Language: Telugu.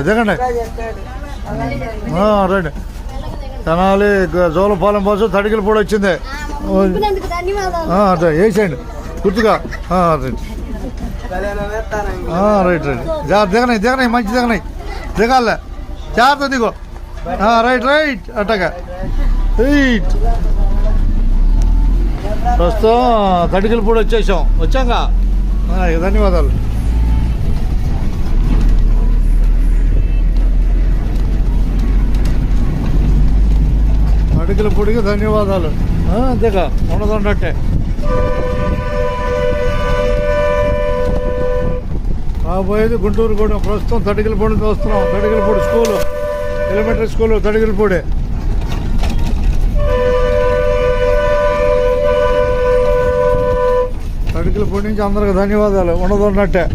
దిగండి రైట్. తెనాలి జోలపాలెం బస్సు తడికిలపూడి వచ్చింది. అదే వేసేయండి గుర్తుగా. రైట్ రైట్ దిగనాయి మంచి దిగనాయి దిగాలే జాగ్రత్త దిగో. రైట్ రైట్ అట్టగా రైట్. ప్రస్తుతం తడికిలపూడి వచ్చాంగా. ధన్యవాదాలు. తడికిలపూడికి ధన్యవాదాలు. అంతేగా ఉండదండట్టే. రాబోయేది గుంటూరు కూడా. ప్రస్తుతం తడికిలపూడి వస్తున్నాం. Thadikalapudi school, elementary school Thadikalapudi. Thadikalapudi నుంచి అందరికి ధన్యవాదాలు. ఉండదున్నట్టే.